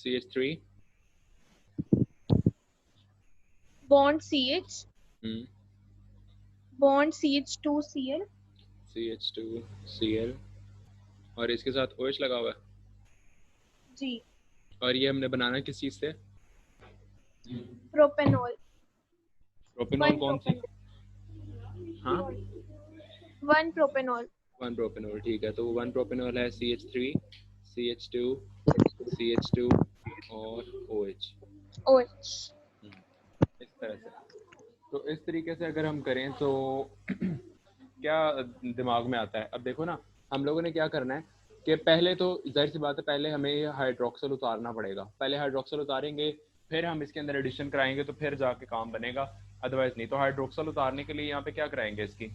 CH3 bond CH, हम्म bond CH2Cl, CH2Cl और इसके साथ OH लगा हुआ है। जी। और ये हमने बनाना किस चीज़ से? प्रोपेनॉल, प्रोपेनॉल वन कौन सी? प्रोपेनॉल, हाँ, वन प्रोपेनॉल। 1 प्रोपेनॉल, ठीक है। तो वो 1 प्रोपेनॉल है CH3 CH2 CH2 और OH। OH। इस तरह से, तो इस तरीके से अगर हम करें तो क्या दिमाग में आता है? अब देखो ना, हम लोगों ने क्या करना है कि पहले तो जाहिर सी बात है, पहले हमें ये हाइड्रोक्सल उतारना पड़ेगा। पहले हाइड्रोक्सल उतारेंगे, फिर हम इसके अंदर एडिशन कराएंगे, तो फिर जाके काम बनेगा, अदरवाइज नहीं। तो हाइड्रोक्सल उतारने के लिए यहाँ पे क्या कराएंगे इसकी?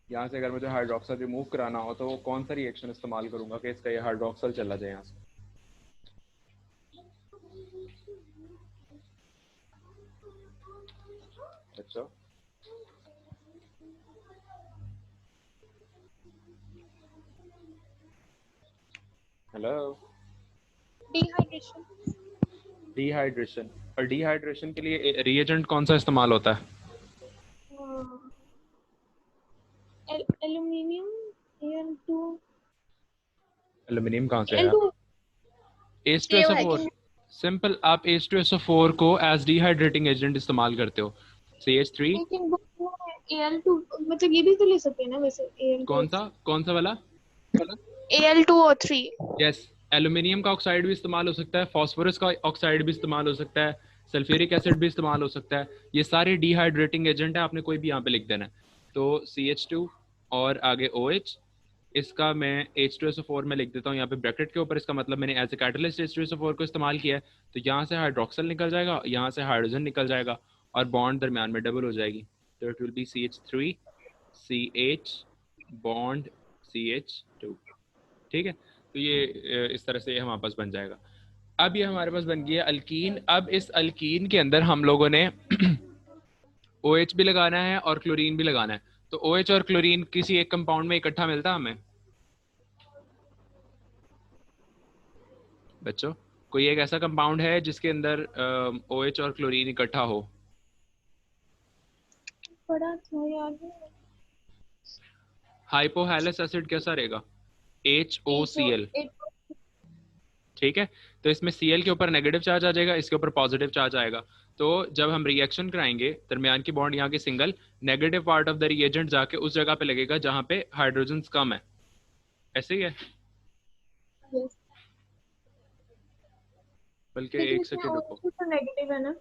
यहाँ से अगर मुझे हाइड्रोक्सल रिमूव कराना हो तो कौन सा रिएक्शन इस्तेमाल करूंगा कि इसका ये हाइड्रोक्सल चला जाए यहाँ से? अच्छा, हेलो। डिहाइड्रेशन। डिहाइड्रेशन, और डिहाइड्रेशन के लिए रिएजेंट कौन सा इस्तेमाल होता है? एल्यूमिनियम, Al2, एल्यूमिनियम कहाँ से आया? Al2 सेव है H2SO4। कि सिंपल, आप H2SO4 को एज डिहाइड्रेटिंग एजेंट इस्तेमाल करते हो। CH3 लेकिन वो Al2, मतलब ये भी तो ले सकते हैं ना वैसे, कौन सा वाला? Al2O3। यस, एल्यूमिनियम का ऑक्साइड भी इस्तेमाल हो सकता है, फास्फोरस का ऑक्साइड भी इस्तेमाल हो सकता है, सल्फ्यूरिक एसिड भी इस्तेमाल हो सकता है। ये सारे डिहाइड्रेटिंग एजेंट है, आपने कोई भी यहाँ पे लिख देना है। तो CH2 और आगे OH, इसका मैं H2SO4 में लिख देता हूँ यहाँ पे ब्रैकेट के ऊपर। इसका मतलब मैंने एज ए कैटलिस्ट H2SO4 को इस्तेमाल किया है। तो यहाँ से हाइड्रोक्सल निकल जाएगा, यहाँ से हाइड्रोजन निकल जाएगा, और बॉन्ड दरमियान में डबल हो जाएगी। तो it will be CH3 CH bond CH2। ठीक है, तो ये इस तरह से ये हमारे पास बन जाएगा। अब ये हमारे पास बन गया अल्कीन। अब इस अल्कीन के अंदर हम लोगों ने OH भी लगाना है और क्लोरीन भी लगाना है। तो OH और क्लोरीन किसी एक कंपाउंड में इकट्ठा मिलता है हमें बच्चों? कोई एक ऐसा कंपाउंड है जिसके अंदर OH और क्लोरीन इकट्ठा हो? पढ़ा था याद है। हाइपोहैलस एसिड कैसा रहेगा? HO HOCl। ठीक है, तो इसमें Cl के ऊपर नेगेटिव चार्ज आ जाएगा, इसके ऊपर पॉजिटिव चार्ज आएगा। तो जब हम रिएक्शन कराएंगे, दरमियान की बॉन्ड यहाँ की single, negative part of the reagent जाके उस जगह पे लगेगा जहाँ पे हाइड्रोजन कम है। ऐसे ही है, यस। बल्कि लेकिन एक इसमें सेकेंड रुको। OH भी तो नेगेटिव है ना।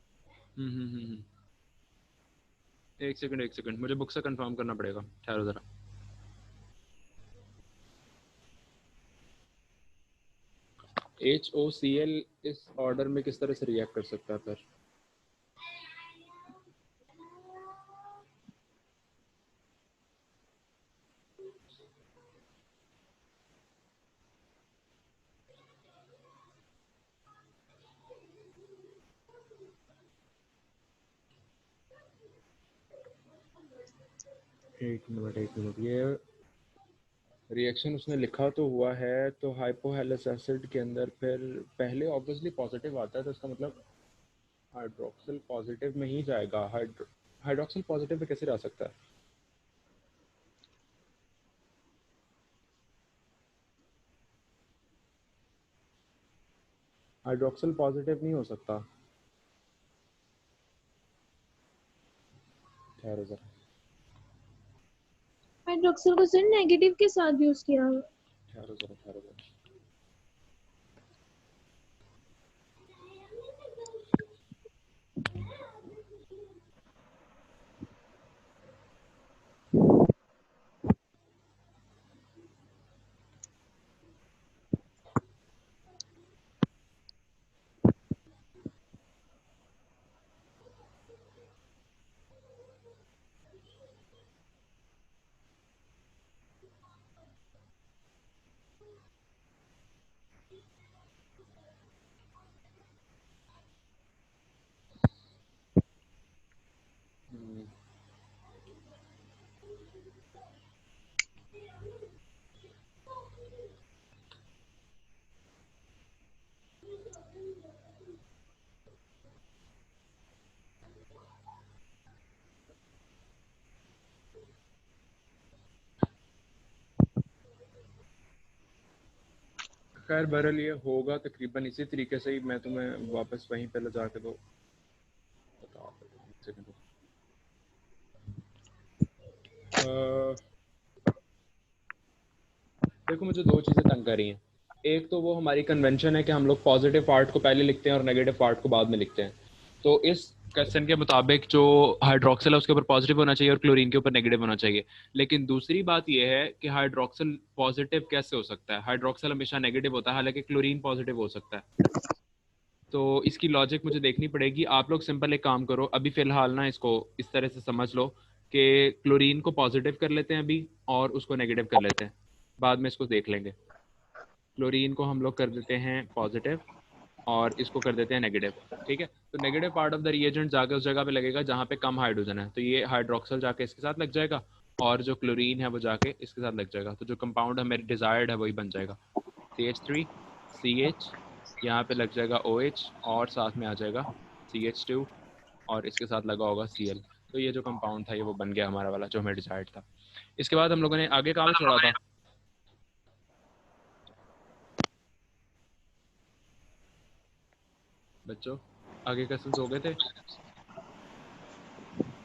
एक सेकंड, मुझे बुक से कंफर्म करना पड़ेगा, ठहरो जरा। HOCl इस ऑर्डर में किस तरह से रिएक्ट कर सकता है फिर? एक मिनट, ये रिएक्शन उसने लिखा तो हुआ है, तो हाइपोहेलस एसिड के अंदर फिर पहले ऑब्वियसली पॉजिटिव आता है, तो इसका मतलब हाइड्रोक्सिल पॉजिटिव में ही जाएगा। हाइड्रोक्सिल पॉजिटिव में कैसे जा सकता है? हाइड्रोक्सिल पॉजिटिव नहीं हो सकता, ठहरो जरा, हाइड्रोक्सिल को सिर्फ नेगेटिव के साथ यूज किया हुआ। ठहरो जरा। खैर बहरहाल ये होगा तकरीबन इसी तरीके से ही। मैं तुम्हें वापस वहीं पे ले जाके तो बता देता हूँ, एक सेकंड। देखो मुझे दो चीज़ें तंग कर रही हैं। एक तो वो हमारी कन्वेंशन है कि हम लोग पॉजिटिव पार्ट को पहले लिखते हैं और नेगेटिव पार्ट को बाद में लिखते हैं। तो इस क्वेश्चन के मुताबिक जो हाइड्रोक्सिल है उसके ऊपर पॉजिटिव होना चाहिए और क्लोरीन के ऊपर नेगेटिव होना चाहिए। लेकिन दूसरी बात यह है कि हाइड्रोक्सिल पॉजिटिव कैसे हो सकता है? हाइड्रोक्सिल हमेशा नेगेटिव होता है, हालांकि क्लोरीन पॉजिटिव हो सकता है। तो इसकी लॉजिक मुझे देखनी पड़ेगी। आप लोग सिंपल एक काम करो, अभी फ़िलहाल ना इसको इस तरह से समझ लो कि क्लोरीन को पॉजिटिव कर लेते हैं अभी और उसको नेगेटिव कर लेते हैं, बाद में इसको देख लेंगे। क्लोरीन को हम लोग कर देते हैं पॉजिटिव और इसको कर देते हैं नेगेटिव। ठीक है, तो negative part of the reagent जाके उस जगह पे लगेगा जहाँ पे कम हाइड्रोजन है, तो ये हाइड्रोक्सल जाके इसके साथ लग जाएगा और जो क्लोरीन है वो जाके इसके साथ लग जाएगा। तो जो कंपाउंड हमें डिजायर्ड है वही बन जाएगा, CH3 CH, यहाँ पे लग जाएगा OH और साथ में आ जाएगा CH2 और इसके साथ लगा होगा Cl। तो ये जो कंपाउंड था ये वो बन गया हमारा वाला जो हमें डिजायर्ड था। इसके बाद हम लोगों ने आगे कहाँ पे छोड़ा था? बच्चों आगे क्वेश्चंस हो गए थे?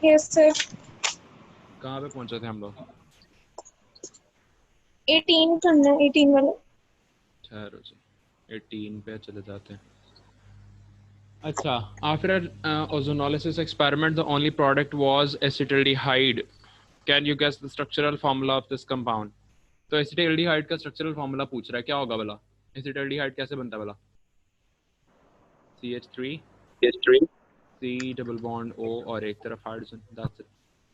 Yes sir. कहाँ पे पहुंचे थे हम लोग? 18 करना है, 18 वाला। ठहरो जी, 18 पे चले जाते हैं। अच्छा, after ozonolysis experiment the only product was acetaldehyde. Can you guess the structural formula of this compound? तो एसिटाल्डिहाइड का स्ट्रक्चरल फार्मूला पूछ रहा है, क्या होगा भला? एसिटाल्डिहाइड कैसे बनता है भला? CH3 C double bond O और एक तरफ हाइड्रोजन, दैट्स इट।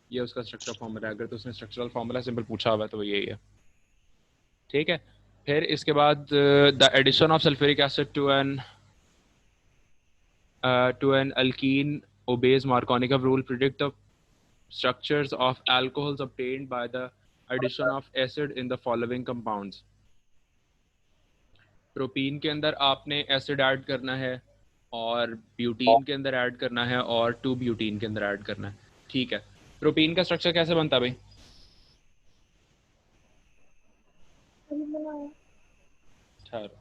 ये उसका स्ट्रक्चरल फार्मूला है। अगर तो उसने स्ट्रक्चरल फार्मूला सिंपल पूछा हुआ है तो वो यही है। ठीक है, फिर इसके बाद the addition of sulphuric acid to an alkene obeys Markovnikov rule. Predict the structures of alcohols obtained by the addition of acid in the following compounds. Propene के अंदर आपने एसिड ऐड करना है और ब्यूटीन के अंदर ऐड करना है और 2 ब्यूटीन के अंदर ऐड करना है। ठीक है, प्रोपीन का स्ट्रक्चर कैसे बनता है भाई? अभी बनाया। ठहरो,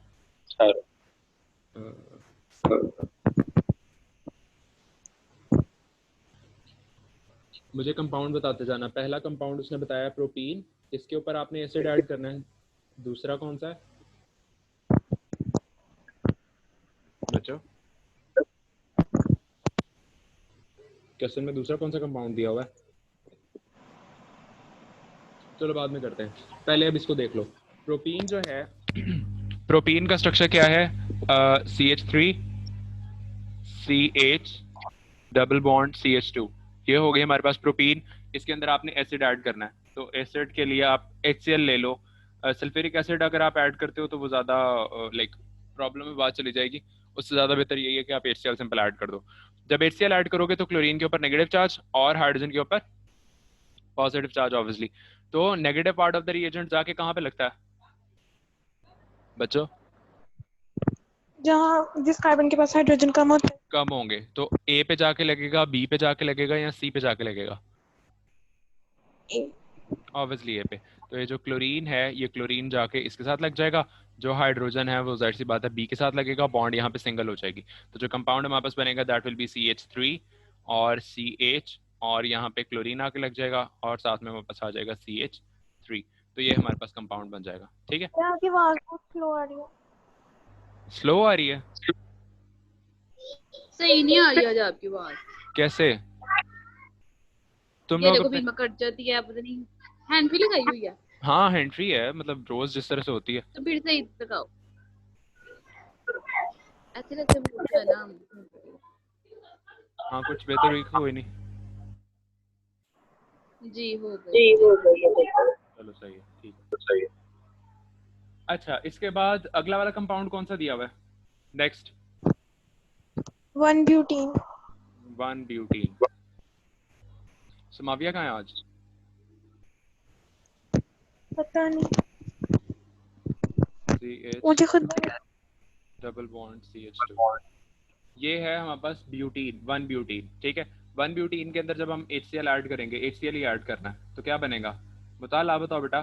मुझे कंपाउंड बताते जाना। पहला कंपाउंड उसने बताया प्रोपीन, इसके ऊपर आपने एसिड ऐड करना है। दूसरा कौन सा है बच्चों? क्वेश्चन में दूसरा कौन सा कंपाउंड दिया हुआ है? चलो बाद में करते हैं, पहले अब इसको देख लो। प्रोपीन जो है प्रोपीन का स्ट्रक्चर क्या है? CH3 CH double bond CH2, ये हो गई हमारे पास प्रोपीन। इसके अंदर आपने एसिड ऐड करना है, तो एसिड के लिए आप HCl ले लो। सल्फ्यूरिक एसिड अगर आप ऐड करते हो तो वो ज़्यादा लाइक प्रॉब्लम में बात चली जाएगी। उससे ज़्यादा बेहतर यही है कि आप HCl सिंपल ऐड कर दो। जब HCl ऐड करोगे तो क्लोरीन के ऊपर नेगेटिव चार्ज और हाइड्रोजन के ऊपर पॉजिटिव चार्ज ऑब्वियसली। तो negative part of the reagent जाके कहाँ पे लगता है बच्चों? जहाँ जिस कार्बन के पास हाइड्रोजन कम होता है। कम होंगे तो A पे जाके लगेगा, B पे जाके लगेगा या C पे जाके लगेगा? ए। ऑब्वियसली A पे। तो ये जो क्लोरीन है ये क्लोरीन जाके इसके साथ लग जाएगा, जो हाइड्रोजन है वो जाहिर सी बात है B के साथ लगेगा, बॉन्ड यहाँ पे सिंगल हो जाएगी। तो जो कंपाउंड हमारे पास बनेगा दैट विल बी CH3 और CH और यहाँ पे क्लोरीन आके लग जाएगा और साथ में हमारे पास आ जाएगा CH3। तो ये हमारे पास कंपाउंड बन जाएगा। ठीक है, यहाँ की आवाज बहुत स्लो आ रही है। स्लो आ रही है? सही नहीं आ रही आज आपकी आवाज। कैसे? तुम ये लोग देखो अपने... बीच में कट जाती है, पता नहीं हैंड फ्री लगाई हुई है। हाँ हैंड फ्री है, मतलब रोज जिस तरह से होती है। तो फिर से लगाओ, ऐसे ऐसे बोलना है ना। हाँ कुछ बेहतर हुई, कोई नहीं। जी हो गई। चलो सही है, ठीक है। अच्छा, इसके बाद अगला वाला कंपाउंड कौन सा दिया हुआ है नेक्स्ट? 1 ब्यूटीन। 1 ब्यूटीन। समाविया कहाँ है आज? पता नहीं, CH मुझे खुद डबल बॉन्ड CH2, ये है हमारे पास ब्यूटीन, 1 ब्यूटीन। ठीक है, 1 ब्यूटीन के अंदर जब हम HCl ऐड करेंगे, HCl ही ऐड करना है, तो क्या बनेगा? बता, ला बताओ बेटा।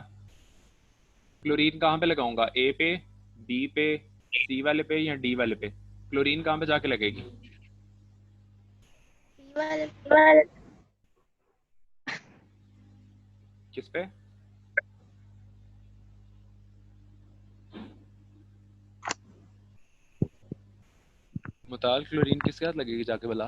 क्लोरीन कहाँ पे लगाऊंगा? A पे, बी पे, सी वाले पे या डी वाले पे? क्लोरीन कहाँ पे जाके लगेगी? किस पे? मुताल क्लोरीन किसके साथ लगेगी जाके भला?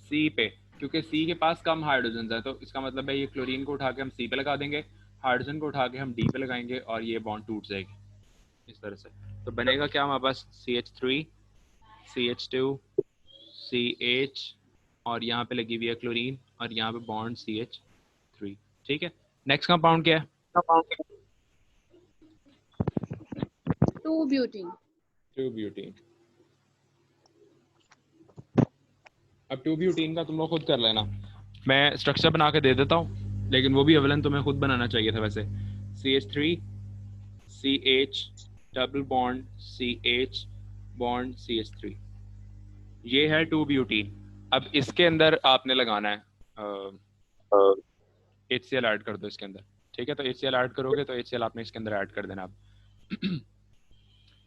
सी पे, क्योंकि सी के पास कम हाइड्रोजन है, तो इसका मतलब है ये क्लोरीन को उठा के हम सी पे लगा देंगे, हाइड्रोजन को उठा के हम डी पे लगाएंगे और ये बॉन्ड टूट जाएगी इस तरह से। तो बनेगा क्या हमारे पास? CH3 CH2 CH और यहाँ पे लगी हुई है क्लोरीन और यहाँ पे बॉन्ड CH3। ठीक है, नेक्स्ट कंपाउंड क्या है? 2-ब्यूटीन। 2-ब्यूटीन। अब 2-ब्यूटीन का तुम लोग खुद कर लेना, मैं स्ट्रक्चर बना के दे देता हूँ, लेकिन वो भी अवलन तुम्हें खुद बनाना चाहिए था वैसे। CH3 CH double bond CH bond CH3, ये है 2-ब्यूटीन। अब इसके अंदर आपने लगाना है HCl ऐड कर दो इसके अंदर। ठीक है, तो HCl ऐड करोगे तो HCl आपने इसके अंदर ऐड कर देना। अब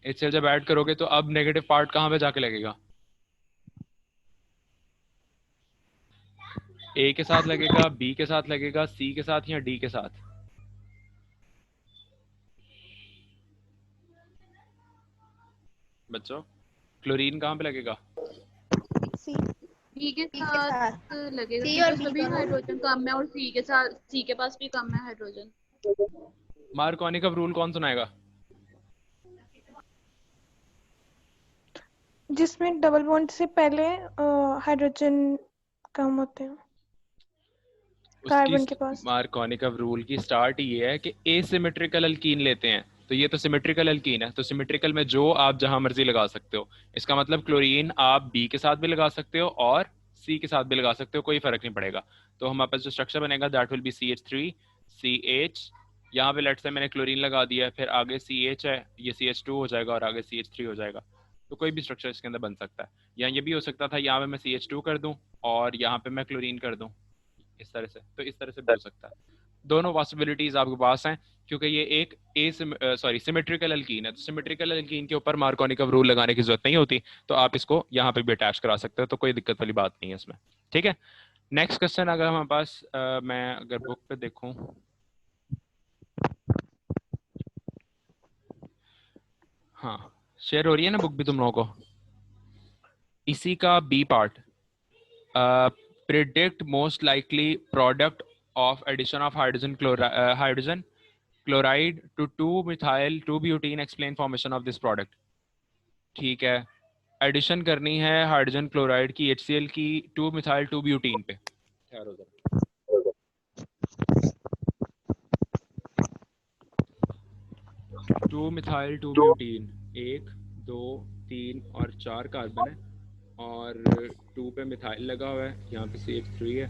HCl जब ऐड करोगे तो अब नेगेटिव पार्ट कहाँ पे जाके लगेगा? A के साथ लगेगा, B के साथ लगेगा, C के साथ या D के साथ? बच्चों क्लोरीन कहाँ पे लगेगा? बी के साथ लगेगा क्योंकि सभी हाइड्रोजन कम है और सी के साथ, सी के पास भी कम है हाइड्रोजन। मार्कोनी का रूल कौन सुनाएगा? जिसमें डबल बॉन्ड से पहले हाइड्रोजन कम होते हैं कार्बन के पास। मार्कोनी का रूल की स्टार्ट ये है कि एसिमेट्रिकल अल्कीन लेते हैं, तो ये तो सिमेट्रिकल अल्कीन है, तो सिमेट्रिकल में जो आप जहां मर्जी लगा सकते हो। इसका मतलब क्लोरीन आप बी के साथ भी लगा सकते हो और सी के साथ भी लगा सकते हो, कोई फर्क नहीं पड़ेगा। तो हमारे पास जो स्ट्रक्चर बनेगा that will be CH3 CH, यहाँ पे लेट्स से मैंने क्लोरीन लगा दिया है, फिर आगे CH है, ये CH2 हो जाएगा और आगे CH3 हो जाएगा। तो कोई भी स्ट्रक्चर इसके अंदर बन सकता है, या ये भी हो सकता था यहाँ पे मैं CH2 कर दूं और यहाँ पे मैं क्लोरीन कर दूं, इस तरह से। तो इस तरह से भी हो सकता है, दोनों पॉसिबिलिटीज आपके पास हैं, क्योंकि ये एक सिमेट्रिकल अल्कीन है। तो सिमेट्रिकल अल्कीन के ऊपर मार्कोनी रूल लगाने की जरूरत नहीं होती, तो आप इसको यहाँ पे भी अटैच करा सकते हो, तो कोई दिक्कत वाली बात नहीं है इसमें। ठीक है, नेक्स्ट क्वेश्चन अगर हमारे पास मैं अगर बुक पे देखूं, हाँ शेयर हो रही है ना बुक भी तुम लोगों को? इसी का B part, predict most likely product of addition of hydrogen chloride to 2-methyl 2-butene, explain formation of this product। ठीक है, एडिशन करनी है हाइड्रोजन क्लोराइड की HCl की 2-methyl 2-butene पे। 2-methyl 2-butene, 1 2 3 और 4 कार्बन है और 2 पे मिथाइल लगा हुआ है, यहाँ पे CH3 है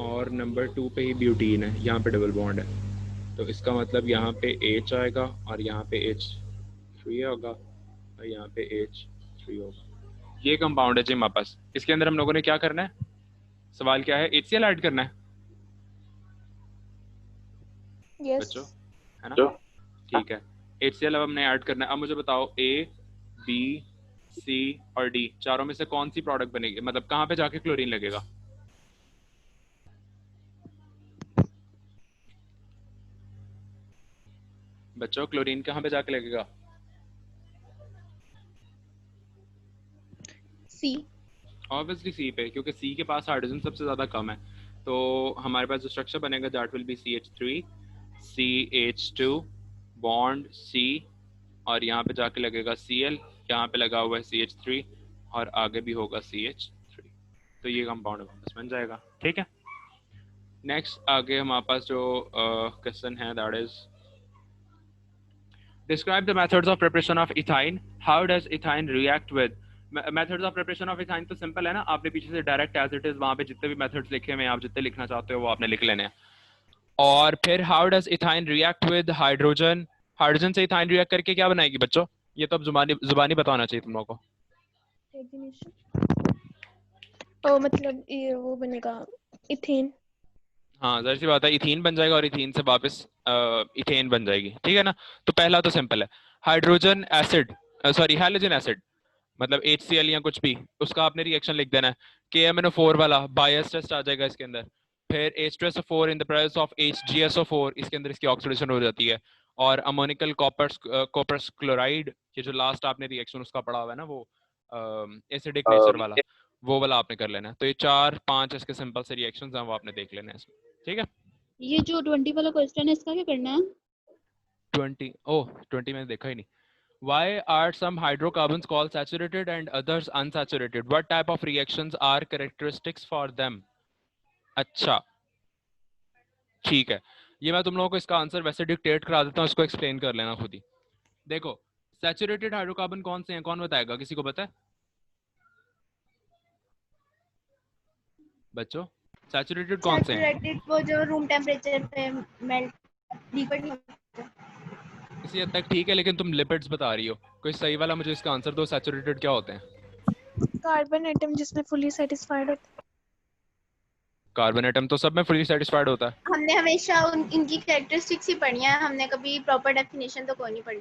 और नंबर 2 पे ही ब्यूटीन है, यहाँ पे डबल बॉन्ड है। तो इसका मतलब यहाँ पे H आएगा और यहाँ पे H3 होगा और यहाँ पे H3 होगा। ये कंपाउंड है जी हमारे पास। इसके अंदर हम लोगों ने क्या करना है? सवाल क्या है? HCl ऐड करना है बच्चों, है ना? ठीक है, HCl अब हमने ऐड करना है। अब मुझे बताओ A B C और D चारों में से कौन सी प्रोडक्ट बनेगी, मतलब कहाँ पे जाके क्लोरीन लगेगा? बच्चों क्लोरीन कहाँ पे जाके लगेगा? सी। ऑब्वियसली सी पे, क्योंकि सी के पास हाइड्रोजन सबसे ज्यादा कम है। तो हमारे पास जो स्ट्रक्चर बनेगा that will be CH3 CH2 bond C और यहाँ पे जाके लगेगा Cl, यहाँ पे लगा हुआ है CH3 और आगे भी होगा CH3। तो ये कंपाउंड वापस बन जाएगा। ठीक है, नेक्स्ट आगे हमारे पास जो क्वेश्चन है that is describe the methods of preparation of ethyne, how does ethyne react with. Methods of preparation of ethyne तो सिंपल है ना, आपने पीछे से डायरेक्ट एज इट इज वहां पे जितने भी मेथड्स लिखे हुए हैं, आप जितने लिखना चाहते हो वो आपने लिख लेने हैं। और फिर how does ethyne react with hydrogen, hydrogen से इथाइन रिएक्ट करके क्या बनाएगी बच्चों? ये तो अब जुबानी बताना चाहिए तुम लोगों को। मतलब ये वो बनेगा इथेन। हाँ जाहिर सी बात है, इथीन बन जाएगा और इथीन से वापस इथेन बन जाएगी, ठीक है ना। तो पहला तो सिंपल है, hydrogen acid, sorry halogen acid, मतलब HCl या कुछ भी, उसका आपने रिएक्शन लिख देना है। KMnO4 वाला बायस टेस्ट आ जाएगा इसके अंदर। फिर H2SO4 in the presence of HgSO4, इसके अंदर इसकी ऑक्सीडेशन हो जाती है। और अमोनिकल कॉपर्स क्लोराइड, ये जो लास्ट आपने रिएक्शन उसका पढ़ा हुआ है ना, वो एसिडिक नेचर वाला, वो वाला आपने कर लेना है। तो ये 4-5 इसके सिंपल से रिएक्शंस हैं, वो आपने देख लेना है इसमें, ठीक है। ये जो 20 वाला क्वेश्चन है इसका क्या करना है? 20, ओह 20 मैंने देखा ही नहीं। Why are some hydrocarbons called saturated and others unsaturated? What type of reactions are characteristics for them? अच्छा, ठीक है, ये मैं तुम लोगों को इसका आंसर वैसे डिक्टेट करा देता हूँ, इसको एक्सप्लेन कर लेना खुद ही। देखो, सैचुरेटेड हाइड्रोकार्बन कौन से हैं, कौन बताएगा, किसी को पता है बच्चों? सैचुरेटेड कौन से हैं? सैचुरेटेड वो जो रूम टेम्परेचर पे मेल्ट लिक्विड इसी हद तक ठीक है, लेकिन तुम लिपिड्स बता रही हो, कोई सही वाला मुझे इसका आंसर दो, सैचुरेटेड क्या होते हैं? कार्बन एटम जिसमें फुली सेटिस्फाइड होता है। कार्बन एटम तो सब में फुली सेटिस्फाइड होता है। हमने हमेशा इनकी कैरेक्टरिस्टिक्स ही पढ़ी है, हमने कभी प्रॉपर डेफिनेशन तो कोई नहीं पढ़ी।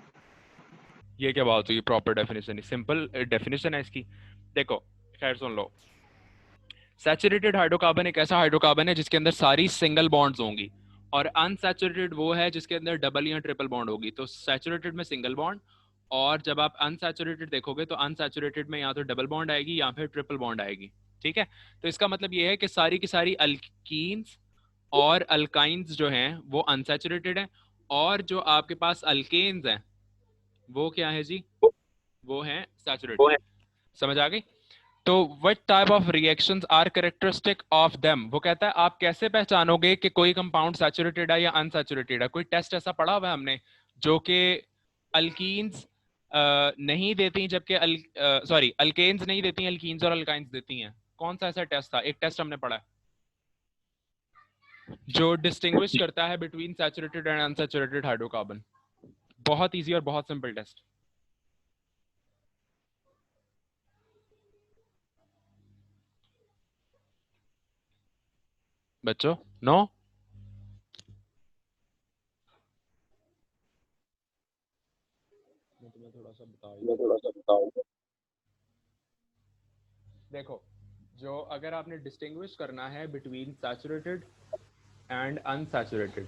ये क्या बात हुई, प्रॉपर डेफिनेशन? सिंपल डेफिनेशन है इसकी, देखो, खैर सुन लो। सैचुरेटेड हाइड्रोकार्बन एक ऐसा हाइड्रोकार्बन है जिसके अंदर सारी सिंगल बॉन्ड्स होंगी, और अनसैचुरेटेड वो है जिसके अंदर डबल या ट्रिपल बॉन्ड होगी। तो सैचुरेटेड में सिंगल बॉन्ड, और जब आप अनसैचुरेटेड देखोगे तो अनसैचुरेटेड में या तो डबल बॉन्ड आएगी या फिर ट्रिपल बॉन्ड आएगी, ठीक है। तो इसका मतलब ये है कि सारी की सारी अल्कीन्स और अल्काइंस जो हैं वो अनसैचुरेटेड हैं, और जो आपके पास अल्केन्स हैं वो क्या है जी, वो हैं सैचुरेटेड। समझ आ गई? तो what type of reactions are characteristic of them, वो कहता है आप कैसे पहचानोगे कि कोई कंपाउंड सैचुरेटेड है या अनसैचुरेटेड है। कोई टेस्ट ऐसा पढ़ा हुआ है हमने जो कि अल्कीन्स नहीं देती, जबकि सॉरी अल्केन्स नहीं देती, अल्कीन्स और अल्काइंस देती हैं? कौन सा ऐसा टेस्ट था? एक टेस्ट हमने पढ़ा है जो डिस्टिंग्विश करता है between saturated and unsaturated hydrocarbon. बहुत इजी और बहुत सिंपल टेस्ट। बच्चों नो? मैं तुम्हें थोड़ा सा बताऊं। देखो, जो अगर आपने डिस्टिंग्विश करना है बिटवीन सैचुरेटेड एंड अनसैचुरेटेड,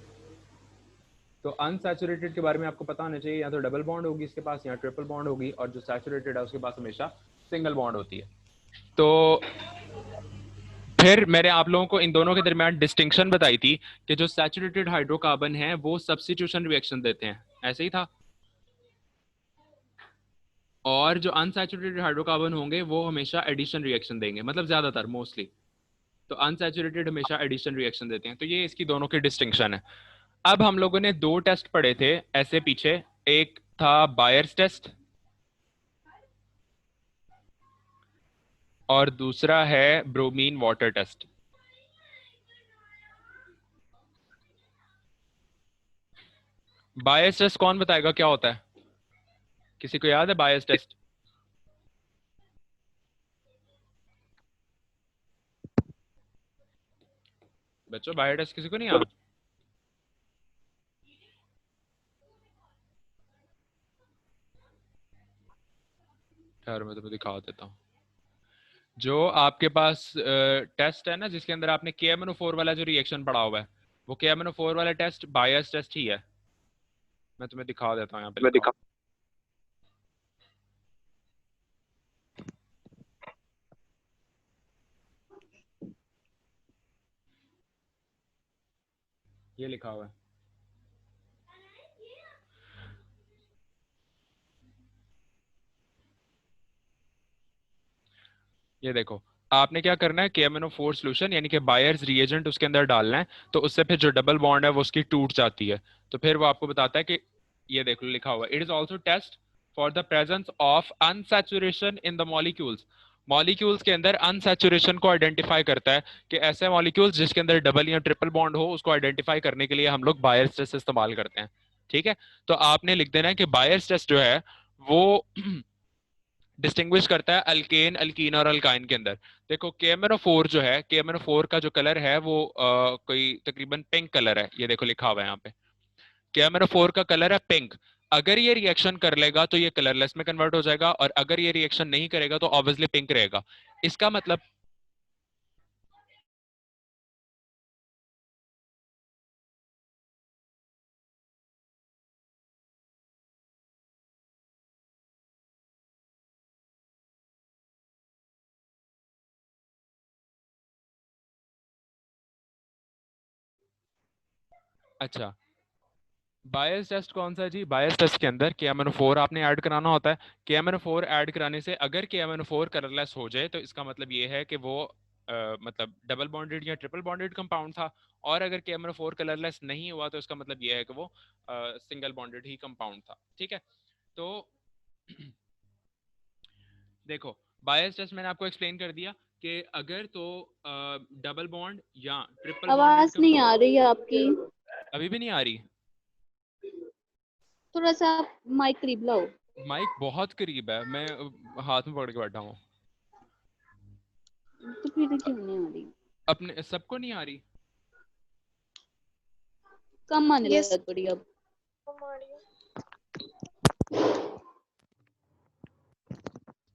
तो अनसैचुरेटेड के बारे में आपको पता होना चाहिए, या तो डबल बॉन्ड होगी इसके पास या ट्रिपल बॉन्ड होगी, और जो सैचुरेटेड है उसके पास हमेशा सिंगल बॉन्ड होती है। तो फिर मैंने आप लोगों को इन दोनों के दरमियान डिस्टिंक्शन बताई थी कि जो सैचुरेटेड हाइड्रोकार्बन है वो सब्स्टिट्यूशन रिएक्शन देते हैं, ऐसे ही था। और जो अनसैचुरेटेड हाइड्रोकार्बन होंगे वो हमेशा एडिशन रिएक्शन देंगे, मतलब ज्यादातर, मोस्टली। तो अनसैचुरेटेड हमेशा एडिशन रिएक्शन देते हैं। तो ये इसकी दोनों की डिस्टिंक्शन है। अब हम लोगों ने 2 टेस्ट पढ़े थे ऐसे पीछे, एक था बायर्स टेस्ट और दूसरा है bromine water test. Baeyer's test कौन बताएगा क्या होता है? किसी को याद है बायर्स टेस्ट? बच्चों बायर्स टेस्ट किसी को नहीं याद? यार मैं तुम्हें दिखा देता हूँ। जो आपके पास टेस्ट है ना जिसके अंदर आपने KMnO4 वाला जो रिएक्शन पढ़ा हुआ है, वो KMnO4 वाला टेस्ट बायर्स टेस्ट ही है। मैं तुम्हें दिखा देता हूँ यहाँ पे, ये लिखा हुआ है। ये देखो, आपने क्या करना है, KMnO4 सॉल्यूशन यानी कि बायर्स रिएजेंट उसके अंदर डालना है, तो उससे फिर जो डबल बॉन्ड है वो उसकी टूट जाती है। तो फिर वो आपको बताता है कि ये देखो लिखा हुआ है, it is also test for the presence of unsaturation in the molecules. Molecules के अंदर अनसैचुरेशन को आइडेंटिफाई करता है कि ऐसे मॉलिक्यूल्स जिसके अंदर डबल या ट्रिपल बॉन्ड हो, उसको आइडेंटिफाई करने के लिए हम लोग बायर्स टेस्ट इस्तेमाल करते हैं, ठीक है। तो आपने लिख देना है कि बायर्स टेस्ट जो है वो डिस्टिंग्विश करता है अल्केन, अल्कीन और अल्काइन के अंदर। देखो KMnO4 जो है, KMnO4 का जो कलर है वो कोई तकरीबन पिंक कलर है, ये देखो लिखा हुआ है यहाँ पे। KMnO4 का कलर है पिंक, अगर ये रिएक्शन कर लेगा तो ये कलरलेस में कन्वर्ट हो जाएगा, और अगर ये रिएक्शन नहीं करेगा तो ऑब्वियसली पिंक रहेगा। इसका मतलब अच्छा, बायस टेस्ट कौन सा है जी? बायस टेस्ट के अंदर KMnO4 आपने ऐड कराना होता है। KMnO4 ऐड कराने से अगर KMnO4 कलरलेस हो जाए तो इसका मतलब ये है कि वो मतलब डबल बॉन्डेड या ट्रिपल बॉन्डेड कंपाउंड था, और अगर KMnO4 कलरलेस नहीं हुआ तो इसका मतलब ये है कि वो सिंगल बॉन्डेड ही कंपाउंड था। ठीक है, तो देखो बायस टेस्ट मैंने आपको एक्सप्लेन कर दिया कि अगर तो डबल बॉन्ड या ट्रिपल बॉन्डेड आवाज नहीं आ रही है आपकी, अभी भी नहीं आ रही? थोड़ा सा आप माइक करीब लाओ। माइक बहुत करीब है, मैं हाथ में पकड़ के बैठा हूँ। तो फिर क्यों नहीं आ रही? अपने सबको नहीं आ रही? कम आने Yes. लगा थोड़ी अब।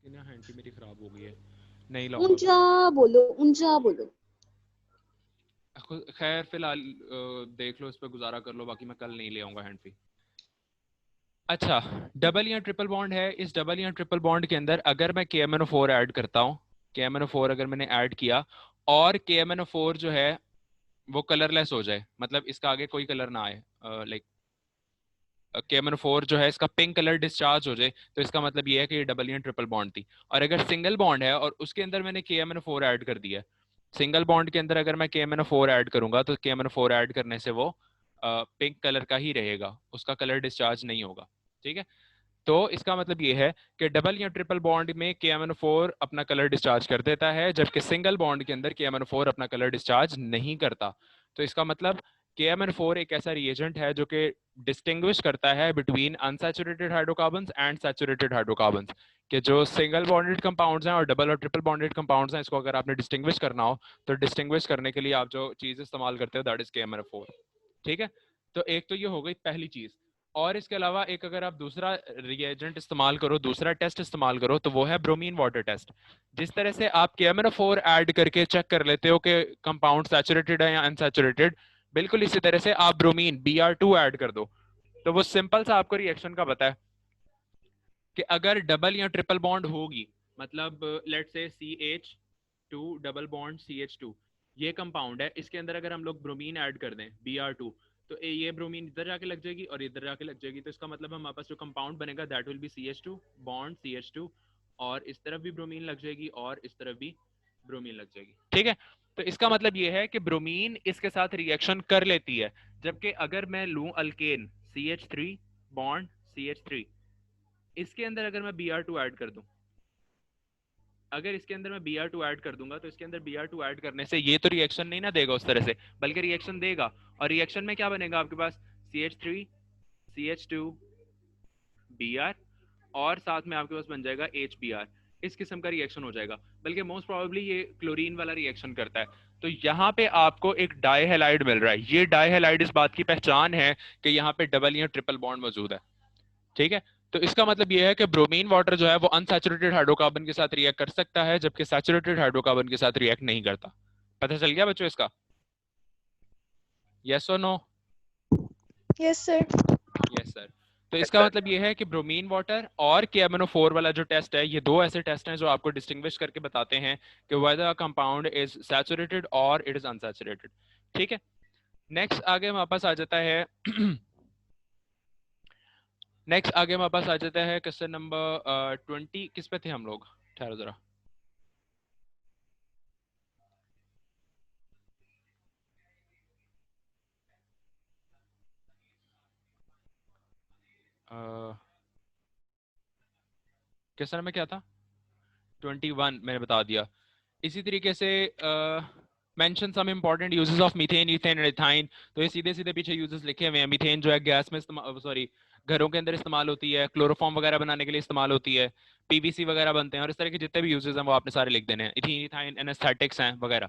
ना हैंडी मेरी खराब हो गई है, नहीं लाऊंगा। ऊंचा बोलो, ऊंचा बोलो। खैर फिलहाल देख लो, इस पे गुजारा कर लो, बाकी मैं कल नहीं ले आऊंगा हैंड फ्री। अच्छा, डबल या ट्रिपल बॉन्ड है, इस डबल या ट्रिपल बॉन्ड के अंदर अगर मैं KMnO4 ऐड करता हूँ, KMnO4 अगर मैंने ऐड किया और KMnO4 जो है वो कलरलेस हो जाए, मतलब इसका आगे कोई कलर ना आए, लाइक KMnO4 जो है इसका पिंक कलर डिस्चार्ज हो जाए, तो इसका मतलब ये है कि ये डबल या ट्रिपल बॉन्ड थी। और अगर सिंगल बॉन्ड है और उसके अंदर मैंने KMnO4 ऐड कर दिया, सिंगल बॉन्ड के अंदर अगर मैं KMnO4 ऐड करूंगा तो KMnO4 ऐड करने से वो पिंक कलर का ही रहेगा, उसका कलर डिस्चार्ज नहीं होगा। ठीक है, तो इसका मतलब ये है कि डबल या ट्रिपल बॉन्ड में KMnO4 अपना कलर डिस्चार्ज कर देता है, जबकि सिंगल बॉन्ड के अंदर KMnO4 अपना कलर डिस्चार्ज नहीं करता। तो इसका मतलब KMnO4 एक ऐसा रिएजेंट है जो कि डिस्टिंग्विश करता है between unsaturated hydrocarbons and saturated hydrocarbons, कि जो सिंगल बॉन्डेड कंपाउंड्स हैं और डबल और ट्रिपल बॉन्डेड कंपाउंड्स हैं, इसको अगर आपने डिस्टिंग्विश करना हो तो डिस्टिंग्विश करने के लिए आप जो चीज इस्तेमाल करते हो दैट इज KMnO4। ठीक है, तो एक तो ये हो गई पहली चीज। और इसके अलावा एक अगर आप दूसरा रिएजेंट इस्तेमाल करो, दूसरा टेस्ट इस्तेमाल करो, तो वो है ब्रोमीन वाटर टेस्ट। जिस तरह से आप KMnO4 ऐड करके चेक कर लेते हो कि कंपाउंड सैचुरेटेड है या अनसैचुरेटेड, बिल्कुल इसी तरह से आप ब्रोमीन Br2 ऐड कर दो, तो वो सिंपल सा आपको रिएक्शन का पता है कि अगर डबल या ट्रिपल बॉन्ड होगी, मतलब let's say CH2 double bond CH2 ये कंपाउंड है, इसके अंदर अगर हम लोग ब्रोमीन ऐड कर दें Br2, तो ये ब्रोमीन इधर जाके लग जाएगी और इधर जाके लग जाएगी, तो इसका मतलब हमारे पास जो कंपाउंड बनेगा that will be CH2 bond CH2, और इस तरफ भी ब्रोमीन लग जाएगी और इस तरफ भी ब्रोमीन लग जाएगी। ठीक है, तो इसका मतलब ये है कि ब्रोमीन इसके साथ रिएक्शन कर लेती है, जबकि अगर मैं लूं अल्केन CH3 बॉन्ड CH3, इसके अंदर अगर मैं Br2 ऐड कर दूं, अगर इसके अंदर मैं Br2 ऐड कर दूंगा तो इसके अंदर Br2 ऐड करने से ये तो रिएक्शन नहीं ना देगा उस तरह से, बल्कि रिएक्शन देगा, और रिएक्शन में क्या बनेगा आपके पास CH3 CH2 Br, और साथ में आपके पास बन जाएगा HBr। इस किस्म का रिएक्शन हो जाएगा, बल्कि मोस्ट प्रोबेबली ये क्लोरीन वाला रिएक्शन करता है। तो यहाँ पे आपको एक डाइहैलाइड मिल रहा है, ये डाइहैलाइड इस बात की पहचान है कि यहाँ पे डबल या ट्रिपल बॉन्ड मौजूद है। ठीक है, तो इसका मतलब यह है कि ब्रोमीन वाटर जो है वो अनसैचुरेटेड हाइड्रोकार्बन के साथ रिएक्ट कर सकता है, जबकि सैचुरेटेड हाइड्रोकार्बन के साथ रिएक्ट नहीं करता। पता चल गया बच्चों इसका? यस और no? Yes sir. Yes sir. तो इसका मतलब ये है कि ब्रोमीन वाटर और KMnO4 वाला जो टेस्ट है, ये दो ऐसे टेस्ट हैं जो आपको डिस्टिंग्विश करके बताते हैं कि वेदर कंपाउंड इज सैचुरेटेड और इट इज अनसैचुरेटेड। ठीक है, नेक्स्ट आगे हमारे पास आ जाता है नेक्स्ट आगे हमारे पास आ जाता है क्वेश्चन नंबर 20। किस पे थे हम लोग? ठहरो जरा, क्वेश्चन नंबर क्या था? 21 मैंने बता दिया। इसी तरीके से mention some important uses of methane, ethane and ethyne. तो ये सीधे सीधे पीछे यूजेस लिखे हुए हैं। मीथेन जो है गैस में इस्तेमाल, सॉरी घरों के अंदर इस्तेमाल होती है, क्लोरोफॉर्म वगैरह बनाने के लिए इस्तेमाल होती है, PVC वगैरह बनते हैं, और इस तरह के जितने भी यूजेस हैं वो आपने सारे लिख देने हैं। इथीन, इथाइन, एनेस्थेटिक्स हैं वगैरह।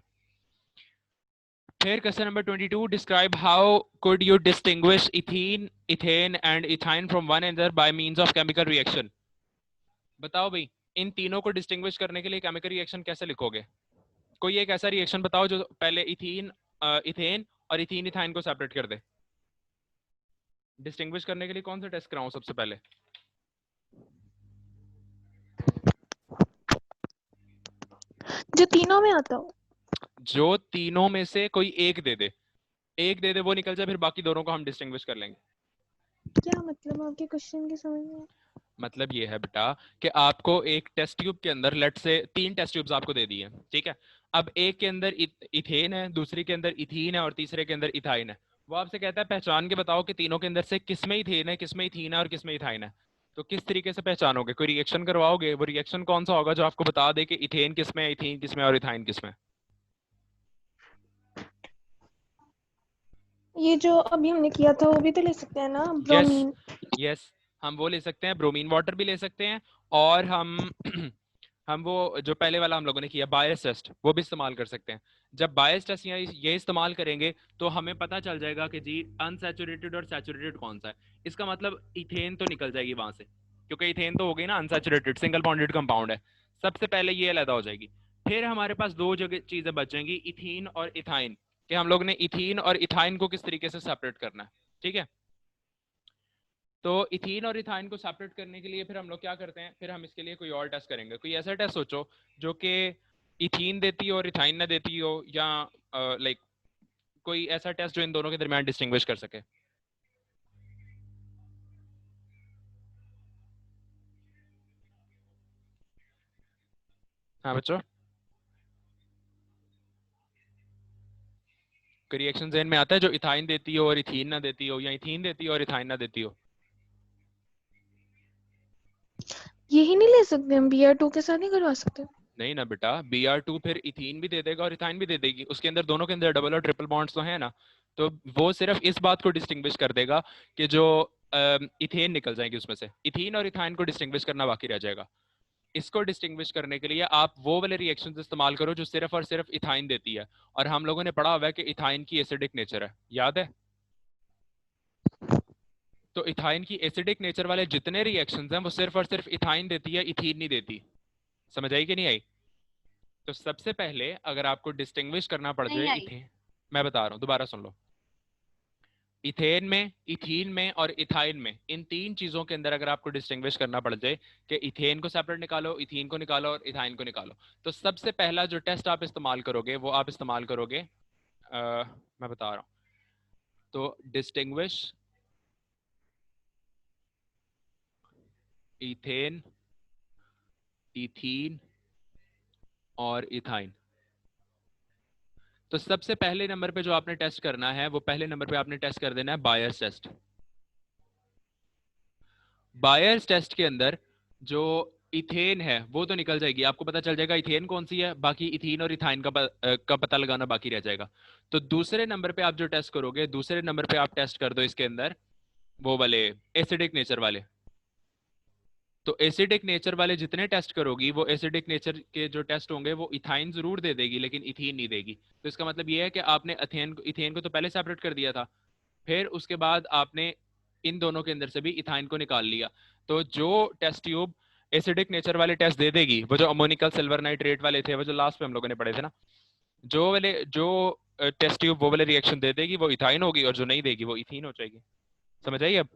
फिर question number 22, describe how could you distinguish ethene, ethane and ethyne from one another by means of chemical reaction. बताओ भाई, इन तीनों को डिस्टिंग्विश करने के लिए केमिकल रिएक्शन कैसे लिखोगे? कोई एक ऐसा रिएक्शन बताओ जो पहले इथीन, इथेन और इथीन इथाइन को सेपरेट कर दे। डिस्टिंग्विश करने के लिए कौन सा टेस्ट कराऊं सबसे पहले? जो तीनों में आता हो। जो तीनों में से कोई एक दे दे, एक दे दे वो निकल जाए, फिर बाकी दोनों को हम डिस्टिंग्विश कर लेंगे। क्या मतलब आपके क्वेश्चन की समझ में? मतलब ये है बेटा कि आपको एक टेस्ट ट्यूब के अंदर लेट से 3 टेस्ट ट्यूब्स आपको दे दिए, ठीक है। अब एक के अंदर इथेन है, दूसरी के अंदर इथीन है और तीसरे के अंदर इथाइन है। वो आपसे कहता है पहचान के बताओ कि तीनों के अंदर से किसमें इथेन है, किसमें इथीन है और किसमें इथाइन है। तो किस तरीके से पहचानोगे? कोई रिएक्शन करवाओगे? वो रिएक्शन कौन सा होगा जो आपको बता दे कि इथेन किसमें है, इथीन किसमें और इथाइन किसमें? ये जो अभी हमने किया था वो भी तो ले सकते हैं ना, ब्रोमीन। यस, हम वो ले सकते हैं, ब्रोमीन वाटर भी ले सकते हैं, और हम हम वो जो पहले वाला हम लोगों ने किया बायस टेस्ट वो भी इस्तेमाल कर सकते हैं। जब बायस टेस्ट ये इस्तेमाल करेंगे तो हमें पता चल जाएगा कि जी अनसैचुरेटेड और सैचुरेटेड कौन सा है। इसका मतलब इथेन तो निकल जाएगी वहां से, क्योंकि इथेन तो हो गई ना अनसैचुरेटेड सिंगल बॉन्डेड कंपाउंड है। सबसे पहले ये अलग हो जाएगी। फिर हमारे पास दो जगह चीजें बचेंगी, इथीन और इथाइन, कि हम लोग ने इथीन और इथाइन को किस तरीके से सेपरेट करना है, ठीक है। तो इथीन और इथाइन को सेपरेट करने के लिए फिर हम लोग क्या करते हैं, फिर हम इसके लिए कोई और टेस्ट करेंगे। कोई ऐसा टेस्ट सोचो जो कि इथीन देती हो और इथाइन ना देती हो, या लाइक कोई ऐसा टेस्ट जो इन दोनों के दरमियान डिस्टिंग्विश कर सके। हाँ बच्चों, कोई रिएक्शन ज़हन में आता है जो इथाइन देती हो और इथीन ना देती हो, या इथीन देती हो और इथाइन ना देती हो? यही नहीं ले सकते हम, Br2 के साथ नहीं करवा सकते? नहीं ना बेटा, Br2 फिर इथीन भी दे देगा और इथाइन भी दे देगी। उसके अंदर दोनों के अंदर डबल और ट्रिपल बॉन्ड्स तो है ना, तो वो सिर्फ इस बात को डिस्टिंग्विश कर देगा कि जो इथेन निकल जाएगी उसमें से, इथीन और इथाइन को डिस्टिंग्विश करना बाकी रह जाएगा। इसको डिस्टिंग्विश करने के लिए आप वो वाले रिएक्शंस इस्तेमाल करो जो सिर्फ और सिर्फ इथाइन देती है। और हम लोगों ने पढ़ा हुआ है कि इथाइन की एसिडिक नेचर है, याद है? तो इथाइन की एसिडिक नेचर वाले जितने रिएक्शंस हैं वो सिर्फ और सिर्फ इथाइन देती है, इथीन नहीं देती। समझ आई कि नहीं आई? तो सबसे पहले अगर आपको डिस्टिंग्विश करना पड़ जाए इथेन, मैं बता रहा हूं दोबारा सुन लो, इथेन में, इथीन में और इथाइन में, इन 3 चीजों के अंदर अगर आपको डिस्टिंग्विश करना पड़ जाए कि इथेन को सेपरेट निकालो, इथीन को निकालो और इथाइन को निकालो, तो सबसे पहला जो टेस्ट आप इस्तेमाल करोगे वो आप इस्तेमाल करोगे, मैं बता रहा हूं, तो डिस्टिंग्विश इथेन, इथीन और इथाइन। तो सबसे पहले नंबर पे जो आपने टेस्ट करना है वो पहले नंबर पे आपने टेस्ट कर देना है बायर्स टेस्ट। बायर्स टेस्ट के अंदर जो इथेन है वो तो निकल जाएगी, आपको पता चल जाएगा इथेन कौन सी है, बाकी इथीन और इथाइन का पता लगाना बाकी रह जाएगा। तो दूसरे नंबर पे आप जो टेस्ट करोगे, दूसरे नंबर पे आप टेस्ट कर दो इसके अंदर वो वाले एसिडिक नेचर वाले। तो एसिडिक नेचर वाले जितने टेस्ट करोगी, वो एसिडिक नेचर के जो टेस्ट होंगे वो इथाइन जरूर दे देगी लेकिन इथीन नहीं देगी। तो इसका मतलब ये है कि आपने इथेन को तो पहले सेपरेट कर दिया था, फिर उसके बाद आपने इन दोनों के अंदर से भी इथाइन को निकाल लिया। तो जो टेस्ट ट्यूब एसिडिक नेचर वाले टेस्ट दे देगी, वो जो अमोनिकल सिल्वर नाइट्रेट वाले थे, वो जो लास्ट पे हम लोगों ने पढ़े थे ना, जो टेस्ट ट्यूब वो वाले रिएक्शन दे देगी वो इथाइन होगी, और जो नहीं देगी वो इथीन हो जाएगी। समझ आई अब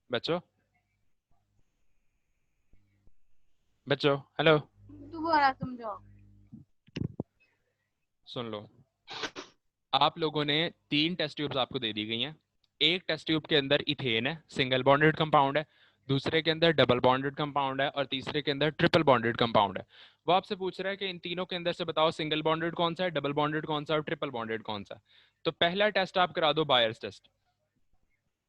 बच्चों? बच्चों हेलो, दोबारा समझाओ। सुन लो, आप लोगों ने 3 टेस्ट ट्यूब्स आपको दे दी गई हैं। एक टेस्ट ट्यूब के अंदर इथेन है, सिंगल बॉन्डेड कंपाउंड है, दूसरे के अंदर डबल बॉन्डेड कंपाउंड है और तीसरे के अंदर ट्रिपल बॉन्डेड कंपाउंड है। वो आपसे पूछ रहा है कि इन तीनों के अंदर से बताओ सिंगल बॉन्डेड कौन सा है, डबल बॉन्डेड कौन सा है और ट्रिपल बॉन्डेड कौन सा है। तो पहला टेस्ट आप करा दो बायर्स टेस्ट।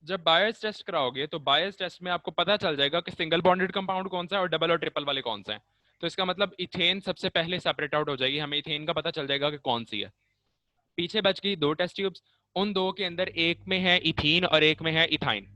जब बायर्स टेस्ट कराओगे तो बायर्स टेस्ट में आपको पता चल जाएगा कि सिंगल बॉन्डेड कंपाउंड कौन सा है और डबल और ट्रिपल वाले कौन सा है। तो इसका मतलब इथेन सबसे पहले सेपरेट आउट हो जाएगी, हमें इथेन का पता चल जाएगा कि कौन सी है। पीछे बच गई 2 टेस्ट ट्यूब्स, उन 2 के अंदर एक में है इथीन और एक में है इथाइन।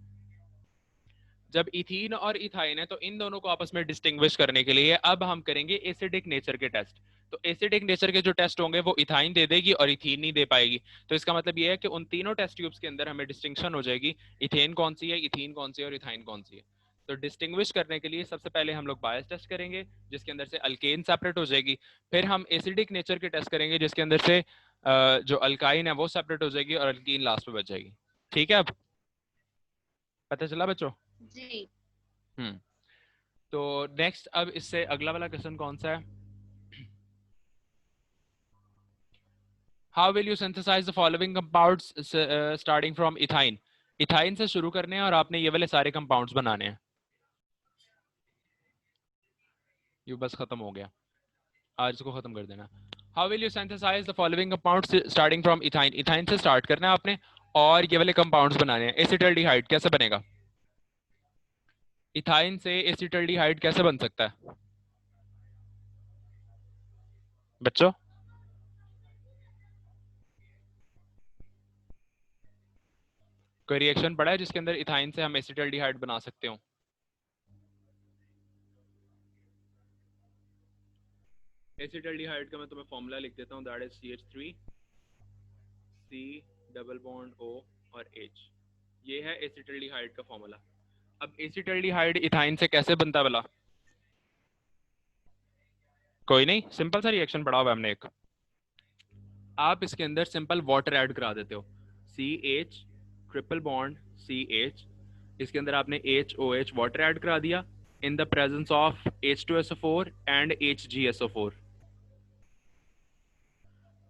जब इथीन और इथाइन है तो इन दोनों को आपस में डिस्टिंग्विश करने के लिए अब हम करेंगे एसिडिक नेचर के टेस्ट। तो एसिडिक नेचर के जो टेस्ट होंगे वो इथाइन दे देगी और इथीन नहीं दे पाएगी। तो इसका मतलब ये है कि उन तीनों टेस्ट ट्यूब्स के अंदर हमें डिस्टिंक्शन हो जाएगी, इथेन कौन सी है, इथीन कौन सी है और इथाइन कौन सी है। तो डिस्टिंग्विश करने के लिए सबसे पहले हम लोग बायस टेस्ट करेंगे जिसके अंदर से अल्केन सेपरेट हो जाएगी, फिर हम एसिडिक नेचर के टेस्ट करेंगे जिसके अंदर से जो अल्काइन है वो सेपरेट हो जाएगी और अल्कीन लास्ट में बच जाएगी। ठीक है, अब पता चला बच्चों? जी। तो नेक्स्ट अब इससे अगला वाला क्वेश्चन कौन सा है? How will you synthesise the following compounds starting from ethyne? Ethyne से शुरू करने हैं और आपने ये वाले सारे कंपाउंड्स बनाने हैं। ये बस खत्म हो गया, आज इसको खत्म कर देना। How will you synthesise the following compounds starting from ethyne? Ethyne से स्टार्ट करना है आपने और ये वाले कंपाउंड्स बनाने हैं। एसिटल्डिहाइड कैसे बनेगा? इथाइन से एसिटल्डिहाइड कैसे बन सकता है बच्चों? कोई रिएक्शन पड़ा है जिसके अंदर इथाइन से हम एसिटल्डिहाइड बना सकते हो? एसिटल्डिहाइड का मैं तुम्हें फॉर्मूला लिख देता हूँ, that is CH3 C double bond O और H। ये है एसिटल्डिहाइड का फॉर्मूला। अब एसिटल्डिहाइड इथाइन से कैसे बनता है भला? कोई नहीं, सिंपल सा रिएक्शन पढ़ा हुआ है हमने एक। आप इसके अंदर सिंपल वाटर ऐड करा देते हो, CH ट्रिपल बॉन्ड CH, इसके अंदर आपने HOH वाटर ऐड करा दिया in the presence of H2SO4 and HgSO4।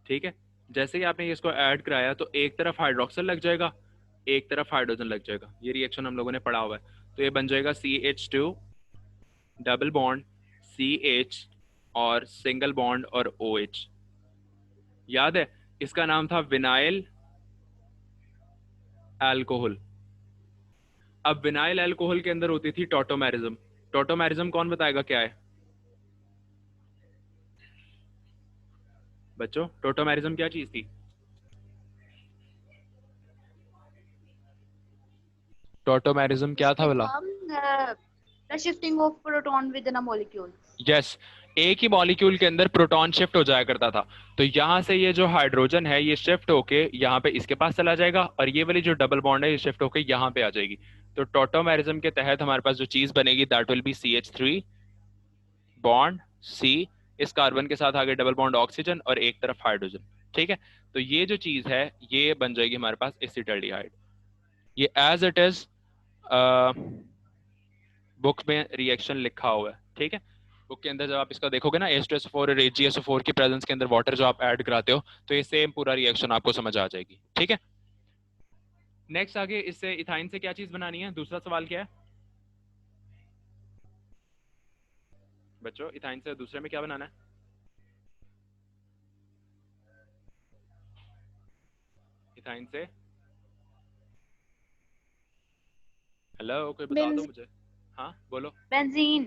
ठीक है, जैसे ही आपने इसको ऐड कराया तो एक तरफ हाइड्रोक्सिल लग जाएगा, एक तरफ हाइड्रोजन लग जाएगा। ये रिएक्शन हम लोगों ने पढ़ा हुआ है। तो ये बन जाएगा CH2 डबल बॉन्ड CH और सिंगल बॉन्ड और OH। याद है इसका नाम था विनाइल अल्कोहल। अब विनाइल अल्कोहल के अंदर होती थी टॉटोमेरिज्म। टॉटोमेरिज्म कौन बताएगा क्या है बच्चों? टॉटोमेरिज्म क्या चीज थी? टॉटोमेरिज्म क्या था भला? The shifting of proton within a molecule. Yes, एक ही मॉलिक्यूल के अंदर प्रोटॉन शिफ्ट हो जाया करता था। तो यहाँ से ये जो हाइड्रोजन है ये शिफ्ट होके यहाँ पे इसके पास चला जाएगा और ये वाली जो डबल बॉन्ड है ये शिफ्ट होके यहाँ पे आ जाएगी। तो टॉटोमेरिज्म के तहत हमारे पास जो चीज बनेगी that will be CH3 bond C, इस कार्बन के साथ आगे डबल बॉन्ड ऑक्सीजन और एक तरफ हाइड्रोजन। ठीक है, तो ये जो चीज है ये बन जाएगी हमारे पास एसिटल्डिहाइड। ये एज इट इज बुक में रिएक्शन लिखा हुआ है। ठीक है, बुक के अंदर जब आप इसका देखोगे ना H2SO4 और HgSO4 की प्रेजेंस के अंदर वाटर जो आप ऐड कराते हो तो ये सेम पूरा रिएक्शन आपको समझ आ जाएगी। ठीक है, नेक्स्ट आगे इससे इथाइन से क्या चीज बनानी है? दूसरा सवाल क्या है बच्चों? इथाइन से दूसरे में क्या बनाना है? इथाइन से हेलो कोई बता दो मुझे। हाँ बोलो। Benzene.